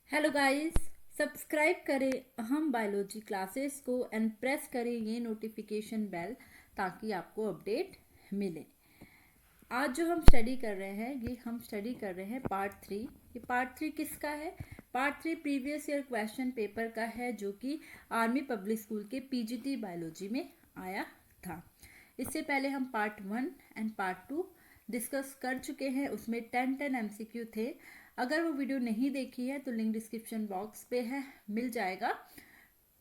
Hello guys, subscribe करें अहम biology classes को एंड प्रेस करें ये नोटिफिकेशन बेल ताकि आपको अपडेट मिले। आज जो हम स्टडी कर रहे हैं ये हम स्टडी कर रहे हैं पार्ट 3। ये पार्ट 3 किसका है? Part 3 previous year question paper का है जो कि आर्मी पब्लिक स्कूल के पीजीटी बायोलॉजी में आया था। इससे पहले हम पार्ट 1 एंड पार्ट 2 डिस्कस कर चुके हैं। उसमें 10 एमसीक्यू थे। अगर वो वीडियो नहीं देखी है तो लिंक डिस्क्रिप्शन बॉक्स पे है, मिल जाएगा,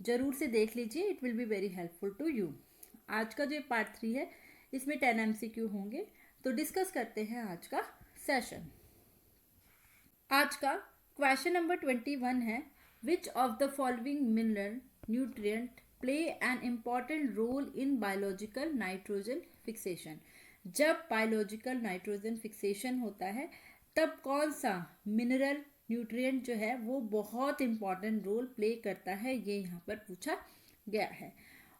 जरूर से देख लीजिए। It will be very helpful to you. आज का जो पार्ट 3 है इसमें 10 एमसीक्यू होंगे, तो डिस्कस करते हैं आज का सेशन। आज का क्वेश्चन नंबर 21 है, which of the following mineral nutrient play an important role in biological nitrogen fixation. जब बायोलॉजिकल नाइट्रोजन फिक्सेशन होता है तब कौन सा मिनरल न्यूट्रिएंट जो है वो बहुत इंपॉर्टेंट रोल प्ले करता है, ये यहाँ पर पूछा गया है।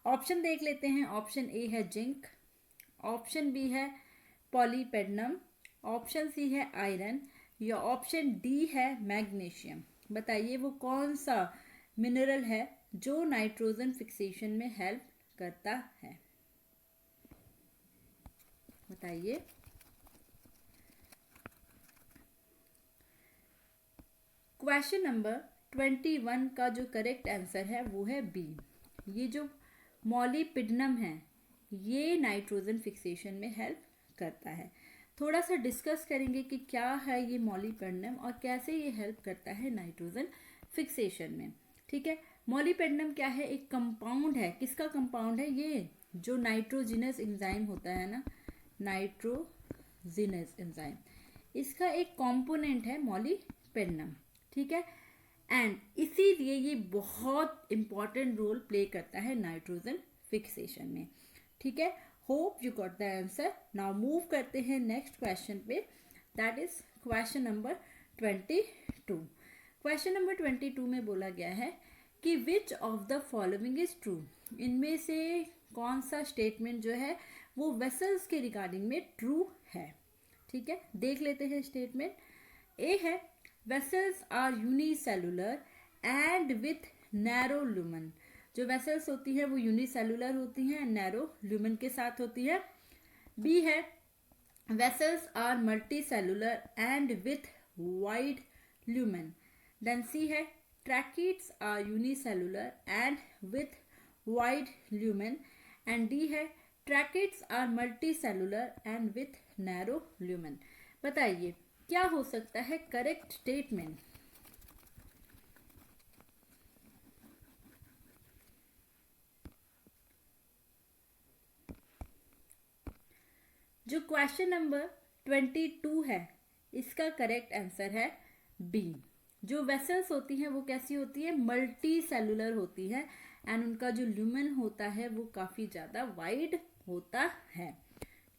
ऑप्शन देख लेते हैं। ऑप्शन ए है जिंक, ऑप्शन बी है पॉलीपेडनम, ऑप्शन सी है आयरन या ऑप्शन डी है मैग्नीशियम। बताइए वो कौन सा मिनरल है जो नाइट्रोजन फिक्सेशन में हेल्प करता है। बताइए। क्वेश्चन नंबर 21 का जो करेक्ट आंसर है वो है बी। ये जो मॉलीपिडनम है ये नाइट्रोजन फिक्सेशन में हेल्प करता है। थोड़ा सा डिस्कस करेंगे कि क्या है ये मॉलीपिडनम और कैसे ये हेल्प करता है नाइट्रोजन फिक्सेशन में। ठीक है, मॉलीपिडनम क्या है? एक कंपाउंड है। किसका कंपाउंड है? ये जो नाइट्रोजिनस एंजाइम होता है ना, नाइट्रोजिनस एंजाइम, इसका एक कंपोनेंट है मॉलीपिडनम। ठीक है, एंड इसीलिए ये बहुत इंपॉर्टेंट रोल प्ले करता है नाइट्रोजन फिक्सेशन में। ठीक है, hope you got the answer. Now move करते हैं नेक्स्ट क्वेश्चन पे, that is question number 22। Question number 22 में बोला गया है कि विच of the following is true. इनमें से कौन सा स्टेटमेंट जो है वो वेसल्स के रिगार्डिंग में ट्रू है। ठीक है, देख लेते हैं स्टेटमेंट। ए है vessels are unicellular and with narrow lumen. जो वेसल्स होती है वो यूनिसेलुलर होती हैं, नैरो ल्यूमन के साथ होती है। बी है vessels are multicellular and with wide lumen. Then C है tracheids are unicellular and with wide lumen. And D है tracheids are multicellular and with narrow lumen. बताइए क्या हो सकता है करेक्ट स्टेटमेंट। जो क्वेश्चन नंबर 22 है इसका करेक्ट आंसर है बी। जो वेसल्स होती हैं वो कैसी होती है? मल्टी सेलुलर होती है एंड उनका जो ल्यूमन होता है वो काफी ज्यादा वाइड होता है।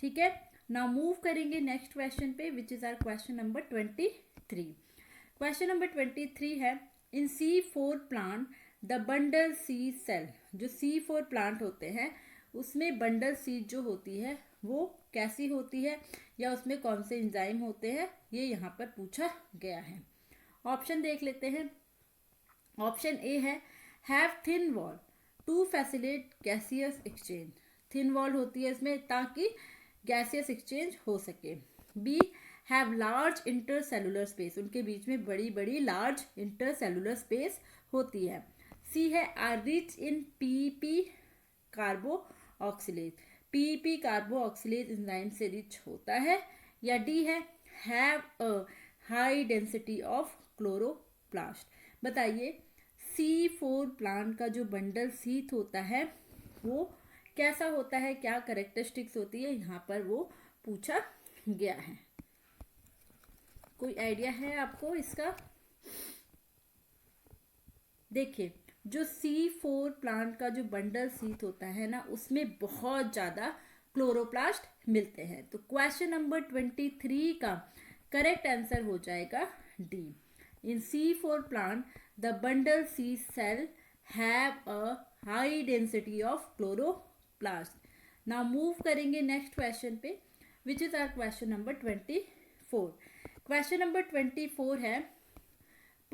ठीक है, नाउ मूव करेंगे नेक्स्ट क्वेश्चन पे, which is our question number 23। Question number 23 है, in C4 plant the bundle sheath cell. जो C4 प्लांट होते हैं उसमें बंडल सीड जो होती है वो कैसी होती है या उसमें कौन से एंजाइम होते हैं, ये यहाँ पर पूछा गया है। ऑप्शन देख लेते हैं। ऑप्शन ए है have thin wall to facilitate gaseous exchange. Thin wall होती है इसमें ताकि गैसियस एक्सचेंज हो सके। B have large intercellular space, उनके बीच में बड़ी बड़ी लार्ज इंटरसेलुलर स्पेस होती है। सी है are rich in PP carboxylase, PP carboxylase enzyme से रिच होता है। या डी है have a high density of chloroplast. बताइए C4 प्लांट का जो बंडल सीथ होता है वो कैसा होता है, क्या करेक्टरिस्टिक्स होती है, यहाँ पर वो पूछा गया है। कोई आइडिया है आपको इसका? देखिए जो C4 प्लांट का जो बंडल सीथ होता है ना उसमें बहुत ज्यादा क्लोरोप्लास्ट मिलते हैं। तो क्वेश्चन नंबर 23 का करेक्ट आंसर हो जाएगा D. In C4 plant the bundle sheath cell have a high density of chloroplast. Now move करेंगे नेक्स्ट क्वेश्चन पे, which is our question number 24। Question number 24 है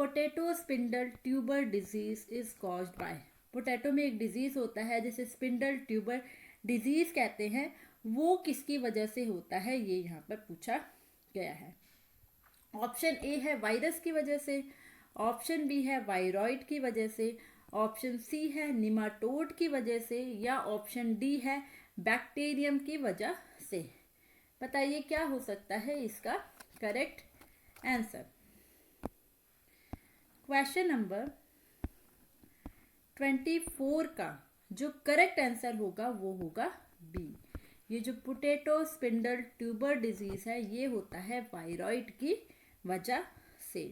potato spindle tuber disease is caused by. Potato में एक disease होता है जिसे spindle tuber disease कहते हैं, वो किसकी वजह से होता है, ये यहाँ पर पूछा गया है। ऑप्शन ए है वायरस की वजह से, ऑप्शन बी है वायरॉइड की वजह से, ऑप्शन सी है निमाटोड की वजह से, या ऑप्शन डी है बैक्टीरियम की वजह से। बताइए क्या हो सकता है इसका करेक्ट आंसर। क्वेश्चन नंबर 24 का जो करेक्ट आंसर होगा वो होगा बी। ये जो पोटैटो स्पिंडल ट्यूबर डिजीज है ये होता है वायरॉइड की वजह से।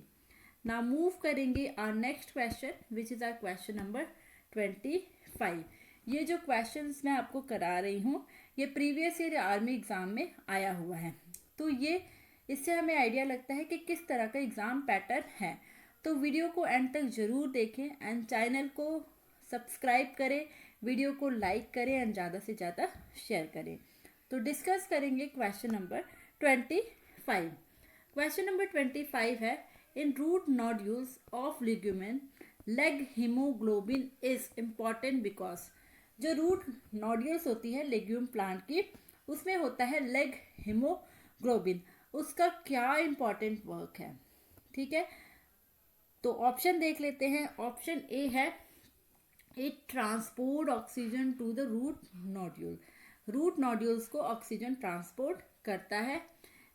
नाउ मूव करेंगे our next question which is our question number 25। ये जो क्वेश्चंस मैं आपको करा रही हूँ ये प्रीवियस ईयर आर्मी एग्जाम में आया हुआ है, तो ये इससे हमें आइडिया लगता है कि किस तरह का एग्जाम पैटर्न है। तो वीडियो को एंड तक जरूर देखें एंड चैनल को सब्सक्राइब करें, वीडियो को लाइक करें एंड ज़्यादा से ज़्यादा शेयर करें। तो डिस्कस करेंगे क्वेश्चन नंबर 25। क्वेश्चन नंबर 25 है in root nodules of legume leghaemoglobin is important because. जो रूट नोड्यूल्स होती है लेग्यूम प्लांट की उसमें होता है लेग हीमोग्लोबिन, उसका क्या इम्पॉर्टेंट वर्क है। ठीक है, तो ऑप्शन देख लेते हैं। ऑप्शन ए है it transport oxygen to the root nodule, root nodules को ऑक्सीजन ट्रांसपोर्ट करता है।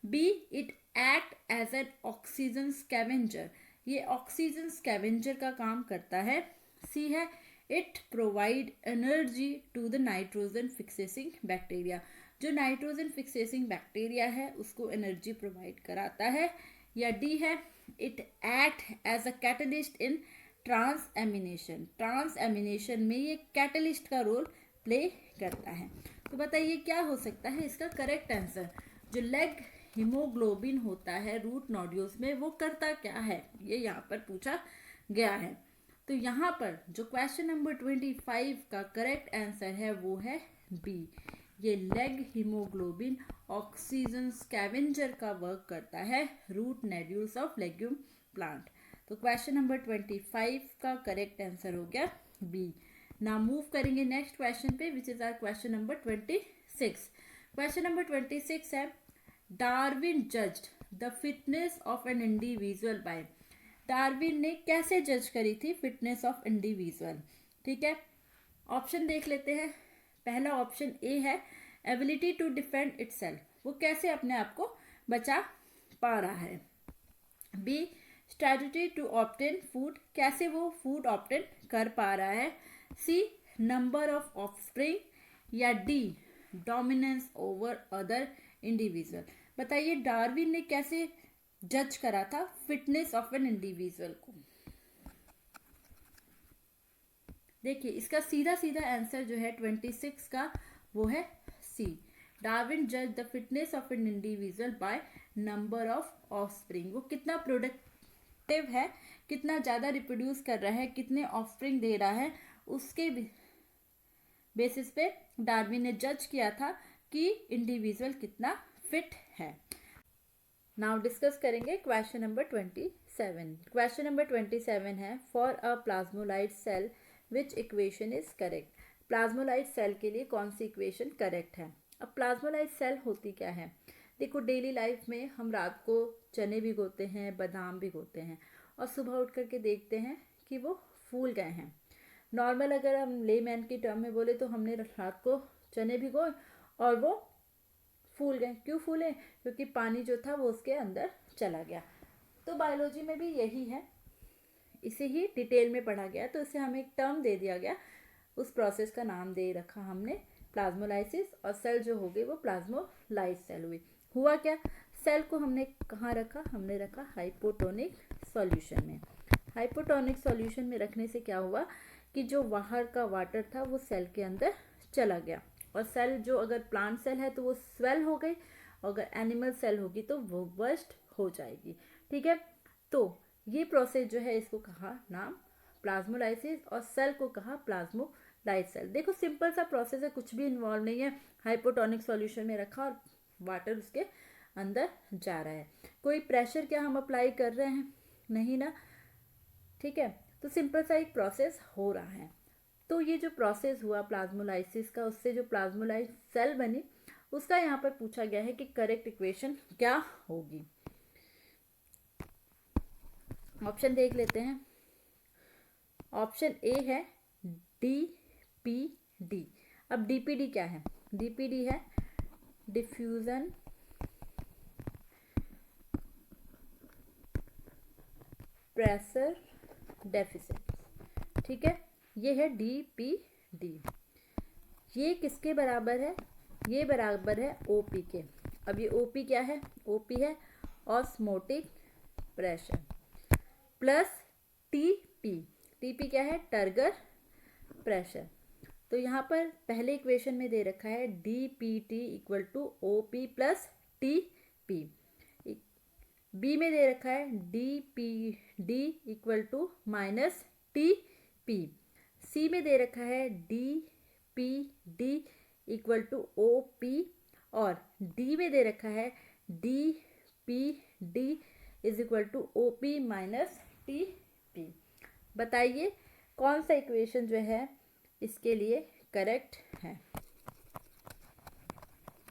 B it act as an oxygen scavenger, ये ऑक्सीजन स्कैवेंजर का काम करता है। सी है it provide energy to the nitrogen fixing bacteria, जो नाइट्रोजन फिक्सेसिंग बैक्टीरिया है उसको एनर्जी प्रोवाइड कराता है। या डी है it act as a catalyst in transamination, transamination में ये कैटलिस्ट का रोल प्ले करता है। तो बताइए क्या हो सकता है इसका करेक्ट आंसर। जो लेग हीमोग्लोबिन होता है रूट नोड्यूल्स में वो करता क्या है, ये यहाँ पर पूछा गया है। तो यहाँ पर जो क्वेश्चन नंबर 25 का करेक्ट आंसर है वो है बी। ये लेग हीमोग्लोबिन ऑक्सीजन स्कैवेंजर का वर्क करता है root nodules of legume plant. तो क्वेश्चन नंबर 25 का करेक्ट आंसर हो गया बी। नाउ मूव करेंगे नेक्स्ट क्वेश्चन पे which is our question number 26। Question number 26 है Darwin judged the fitness of an individual by. Darwin ने कैसे जज करी थी फिटनेस ऑफ इंडिविजुअल। ठीक है, ऑप्शन देख लेते हैं। पहला ऑप्शन ए है एबिलिटी टू डिफेंड इटसेल्फ, वो कैसे अपने आप को बचा पा रहा है। B strategy to obtain food, कैसे वो फूड ऑब्टेन कर पा रहा है। सी नंबर ऑफ ऑफस्प्रिंग, या D dominance over other individual. बताइए डार्विन ने कैसे जज करा था फिटनेस ऑफ एन इंडिविजुअल को। देखिए इसका सीधा सीधा आंसर जो है 26 का वो है सी। डार्विन जज the fitness of an individual by number of offspring, वो कितना प्रोडक्टिव है, कितना ज़्यादा रिप्रोड्यूस कर रहा है, कितने ऑफस्प्रिंग दे रहा है, उसके बेसिस पे डार्विन ने जज किया था कि इंडिविजुअल कितना फिट है। नाउ डिस्कस करेंगे क्वेश्चन नंबर 27। क्वेश्चन नंबर 27 है for a plasmolysed cell which equation is correct. Plasmolysed cell के लिए कौन सी इक्वेशन करेक्ट है। अब प्लाज्मोलाइट सेल होती क्या है। देखो डेली लाइफ में हम रात को चने भिगोते हैं, बादाम भिगोते हैं और सुबह उठ करके देखते हैं कि वो फूल गए हैं। नॉर्मल अगर हम लेमैन की टर्म में बोले तो हमने रात को चने भिगोए और वो फूल गए। क्यों फूले, क्योंकि पानी जो था वो उसके अंदर चला गया। तो बायोलॉजी में भी यही है, इसे ही डिटेल में पढ़ा गया, तो इसे हमें एक टर्म दे दिया गया, उस प्रोसेस का नाम दे रखा हमने प्लाज्मोलाइसिस, और सेल जो हो गई वो प्लाज्मोलाइट सेल हुई। हुआ क्या, सेल को हमने कहाँ रखा, हमने रखा हाइपोटोनिक सॉल्यूशन में। हाइपोटोनिक सॉल्यूशन में रखने से क्या हुआ कि जो बाहर का वाटर था वो सेल के अंदर चला गया, और सेल जो अगर प्लांट सेल है तो वो स्वेल हो गई, अगर एनिमल सेल होगी तो वो बर्स्ट हो जाएगी। ठीक है, तो ये प्रोसेस जो है इसको कहा नाम प्लाज्मोलाइसिस, और सेल को कहा प्लाज्मोलाइट सेल। देखो सिंपल सा प्रोसेस है, कुछ भी इन्वॉल्व नहीं है। हाइपोटोनिक सॉल्यूशन में रखा और वाटर उसके अंदर जा रहा है। कोई प्रेशर क्या हम अप्लाई कर रहे हैं, नहीं ना। ठीक है, तो सिंपल सा एक प्रोसेस हो रहा है। तो ये जो प्रोसेस हुआ प्लाज्मोलाइसिस का, उससे जो प्लाज्मोलाइज सेल बनी, उसका यहाँ पर पूछा गया है कि करेक्ट इक्वेशन क्या होगी। ऑप्शन देख लेते हैं। ऑप्शन ए है DPD। अब DPD क्या है? DPD है डिफ्यूजन प्रेशर डेफिसिट। ठीक है, ये है DPD। ये किसके बराबर है? ये बराबर है OP के। अब ये OP क्या है? OP है osmotic pressure plus TP। TP क्या है? Turgor pressure. तो यहाँ पर पहले इक्वेशन में दे रखा है DPT equal to OP plus TP। B में दे रखा है DPD equal to minus TP। C में दे रखा है DPD इक्वल टू OP और डी में दे रखा है DPD is equal to OP minus TP। बताइए कौन सा इक्वेशन जो है इसके लिए करेक्ट है।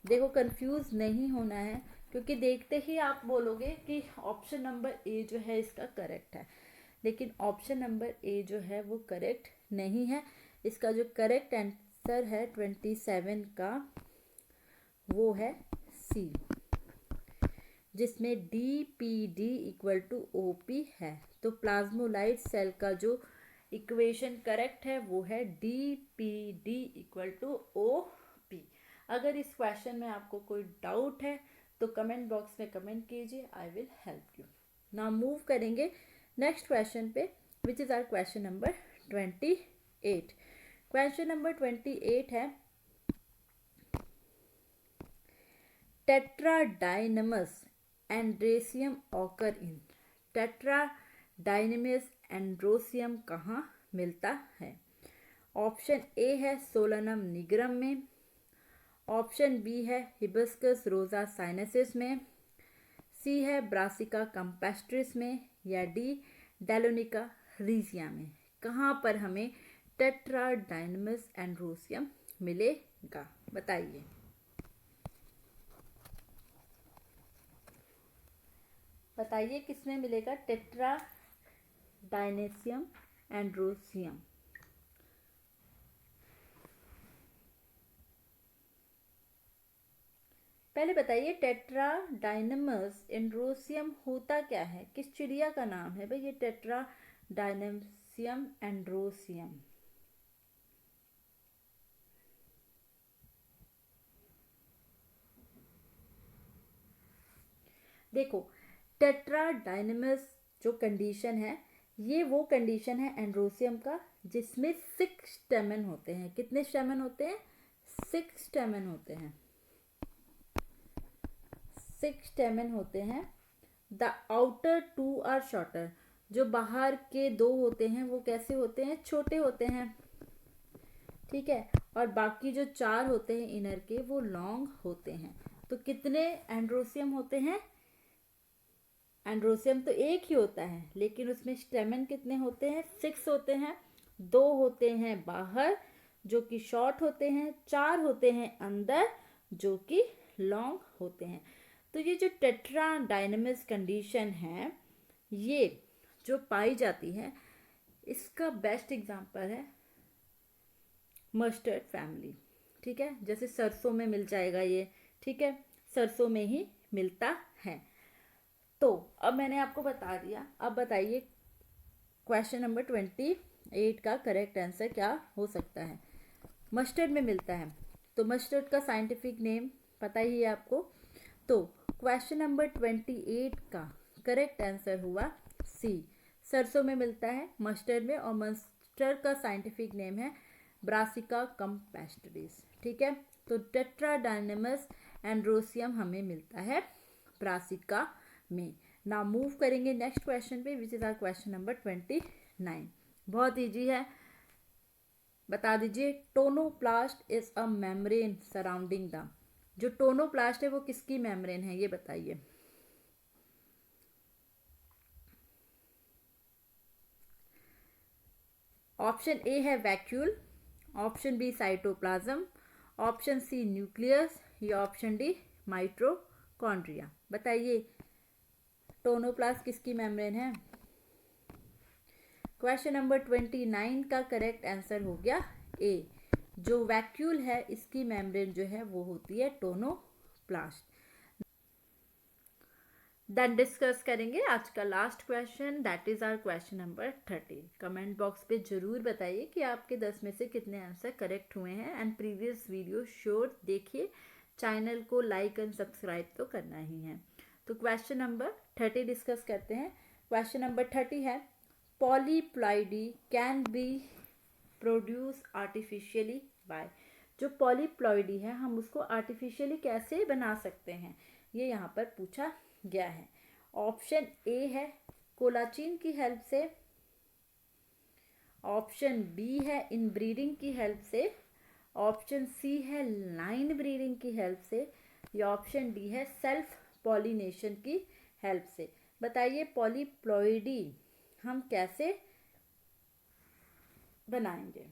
देखो कंफ्यूज नहीं होना है, क्योंकि देखते ही आप बोलोगे कि ऑप्शन नंबर ए जो है इसका करेक्ट है, लेकिन ऑप्शन नंबर ए जो है वो करेक्ट नहीं है। इसका जो करेक्ट आंसर है 27 का वो है सी, जिसमें DPD इक्वल टू OP है। तो प्लाज्मोलाइट सेल का जो इक्वेशन करेक्ट है वो है DPD इक्वल टू OP। अगर इस क्वेश्चन में आपको कोई डाउट है तो कमेंट बॉक्स में कमेंट कीजिए, I will help you. Now move करेंगे नेक्स्ट क्वेश्चन पे, which is our question number 28। Question number 28 है tetradynamous androecium occur in. Tetradynamous androecium कहाँ मिलता है? ऑप्शन ए है सोलनम निग्रम में, ऑप्शन बी है हिबिस्कस रोजा साइनेसिस में, सी है ब्रासिका कंपेस्ट्रिस में, या डी डेलोनिका रीजिया में। कहाँ पर हमें टेट्राडाइनमस एंड्रोसियम मिलेगा? बताइए। बताइए किसमें मिलेगा टेट्राडाइनेसियम एंड्रोसियम? पहले बताइए टेट्राडाइनमस एंड्रोसियम होता क्या है? किस चिड़िया का नाम है भाई ये टेट्राडाइनसियम एंड्रोसियम? देखो टेट्राडाइनमस जो कंडीशन है, ये वो कंडीशन है एंड्रोसियम का जिसमें 6 स्टेमन होते हैं। कितने स्टेमन होते हैं? 6 स्टेमन होते हैं। 6 स्टेमन होते हैं। The outer 2 are shorter. जो बाहर के 2 होते हैं वो कैसे होते हैं? छोटे होते हैं। ठीक है, और बाकी जो 4 होते हैं इनर के वो लॉन्ग होते हैं। तो कितने एंड्रोसियम होते हैं? एंड्रोसियम तो एक ही होता है, लेकिन उसमें स्टेमन कितने होते हैं? 6 होते हैं। 2 होते हैं बाहर जो कि शॉर्ट होते हैं, 4 होते हैं अंदर जो कि लॉन्ग होते हैं। तो ये जो टेट्राडाइनमस कंडीशन है ये जो पाई जाती है, इसका बेस्ट एग्जांपल है मस्टर्ड फैमिली। ठीक है, जैसे सरसों में मिल जाएगा ये। ठीक है, सरसों में ही मिलता है। तो अब मैंने आपको बता दिया। अब बताइए क्वेश्चन नंबर 28 का करेक्ट आंसर क्या हो सकता है? मस्टर्ड में मिलता है, तो मस्टर्ड का साइंटिफिक नेम पता ही है आपको। तो क्वेश्चन नंबर 28 का करेक्ट आंसर हुआ सी, सरसों में मिलता है मस्टर्ड में, और मस्टर्ड का साइंटिफिक नेम है ब्रासिका कंपेस्ट्रिस। ठीक है, तो टेट्राडाइनमस एंड्रोसियम हमें मिलता है ब्रासिका में। ना मूव करेंगे नेक्स्ट क्वेश्चन पे, which is our question number 29। बहुत इजी है, बता दीजिए। Tonoplast is a membrane surrounding the. जो टोनोप्लास्ट है वो किसकी मेम्ब्रेन है ये बताइए। ऑप्शन ए है vacuole, option B cytoplasm, option C nucleus या ऑप्शन डी माइटोकॉन्ड्रिया। बताइए टोनोप्लास्ट किसकी मेम्ब्रेन है? क्वेश्चन नंबर 29 का करेक्ट आंसर हो गया ए। जो वैक्यूल है इसकी मेम्ब्रेन जो है वो होती है टोनोप्लास्ट। देन डिस्कस करेंगे आज का last question, that is our question number 30। Comment box पे जरूर बताइए कि आपके 10 में से कितने आंसर करेक्ट हुए हैं एंड प्रीवियस वीडियो श्योर देखिए, चैनल को लाइक एंड सब्सक्राइब तो करना ही है। तो क्वेश्चन नंबर 30 डिस्कस करते हैं। क्वेश्चन नंबर 30 है polyploidy can be produce artificially by. जो पॉलीप्लॉइडी है हम उसको आर्टिफिशियली कैसे बना सकते हैं, ये यहाँ पर पूछा गया है। ऑप्शन ए है कोलाचिन की हेल्प से, ऑप्शन बी है इनब्रीडिंग की हेल्प से, ऑप्शन सी है लाइन ब्रीडिंग की हेल्प से, या ऑप्शन डी है सेल्फ पॉलिनेशन की हेल्प से। बताइए पॉलीप्लॉइडी हम कैसे बनाएंगे।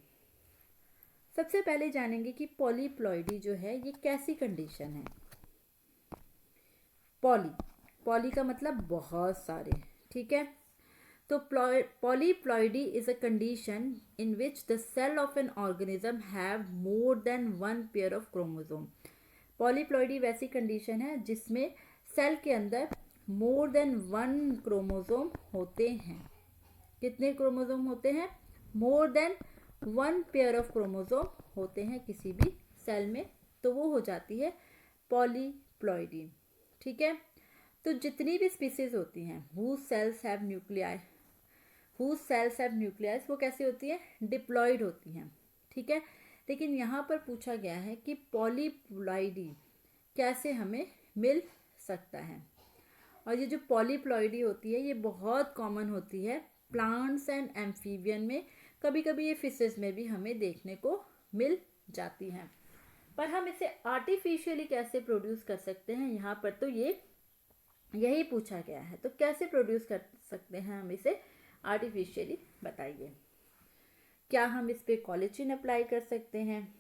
सबसे पहले जानेंगे कि पॉलीप्लॉइडी जो है ये कैसी कंडीशन है। पॉली का मतलब बहुत सारे, ठीक है। तो polyploidy is a condition in which the cell of an organism have more than one pair of chromosome. Polyploidy वैसी कंडीशन है जिसमें सेल के अंदर मोर देन वन क्रोमोसोम होते हैं। कितने क्रोमोसोम होते हैं? मोर than one pair of chromosome होते हैं किसी भी सेल में, तो वो हो जाती है पॉलीप्लॉइडी, ठीक है। तो जितनी भी स्पीसीज होती हैं whose cells have nuclei वो कैसी होती है? डिप्लॉइड होती हैं, ठीक है। लेकिन यहाँ पर पूछा गया है कि पॉलीप्लॉइडी कैसे हमें मिल सकता है। और ये जो पॉलीप्लॉइडी होती है ये बहुत कॉमन होती है प्लांट्स एंड एम्फीबियन में, कभी कभी ये फिशेस में भी हमें देखने को मिल जाती हैं। पर हम इसे आर्टिफिशियली कैसे प्रोड्यूस कर सकते हैं, यहाँ पर तो यही पूछा गया है। तो कैसे प्रोड्यूस कर सकते हैं हम इसे आर्टिफिशियली, बताइए। क्या हम इस पे कोलेचिन अप्लाई कर सकते हैं?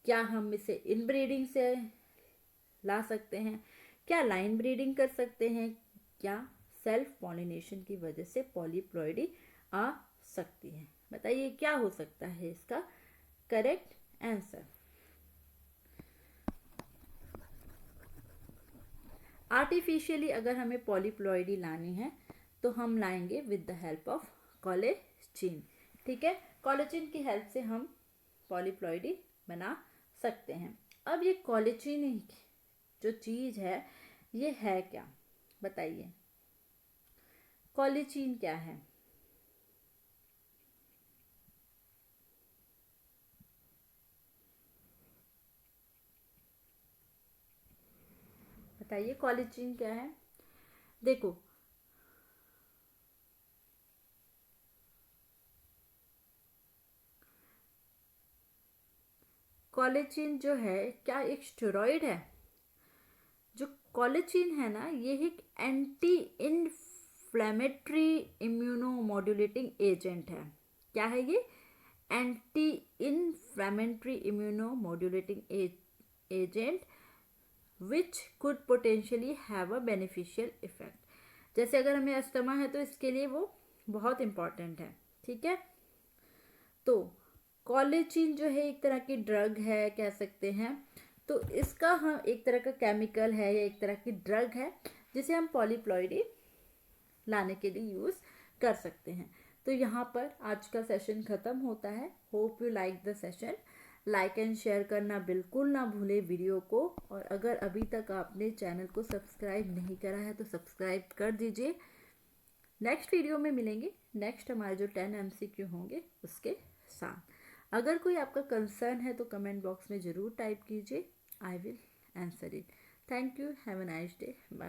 क्या हम इसे इनब्रीडिंग से ला सकते हैं? क्या लाइन ब्रीडिंग कर सकते हैं? क्या सेल्फ पॉलिनेशन की वजह से पॉलीप्लॉइडी आ सकती है? बताइए क्या हो सकता है इसका करेक्ट आंसर। आर्टिफिशियली अगर हमें पॉलीप्लॉइडी लानी है तो हम लाएंगे विद द हेल्प ऑफ कोलेचिन, ठीक है। कोलेचिन की हेल्प से हम पॉलीप्लॉइडी बना सकते हैं। अब ये कोलेचिन जो चीज है ये है क्या, बताइए। कोलेचिन क्या है? बताइए कोलेचिन क्या है। देखो कोलेचिन जो है क्या एक स्टेरॉइड है? जो कोलेचिन है ना ये एक एंटी इन्फ्लेमेटरी इम्यूनोमोड्यूलेटिंग एजेंट है। क्या है ये? Anti inflammatory immunomodulating agent which could potentially have a beneficial effect. जैसे अगर हमें अस्थमा है तो इसके लिए वो बहुत इंपॉर्टेंट है, ठीक है। तो कोलेचिन जो है एक तरह की ड्रग है कह सकते हैं। तो इसका हम एक तरह का केमिकल है या एक तरह की ड्रग है जिसे हम पॉलीप्लॉइडी लाने के लिए यूज कर सकते हैं। तो यहाँ पर आज का सेशन खत्म होता है। Hope you like the session. Like and share करना बिल्कुल ना भूले वीडियो को, और अगर अभी तक आपने चैनल को सब्सक्राइब नहीं करा है तो सब्सक्राइब कर दीजिए। नेक्स्ट वीडियो में मिलेंगे, नेक्स्ट हमारे जो 10 MCQ होंगे उसके साथ। अगर कोई आपका कंसर्न है तो कमेंट बॉक्स में ज़रूर टाइप कीजिए, I will answer it. Thank you, have a nice day, bye.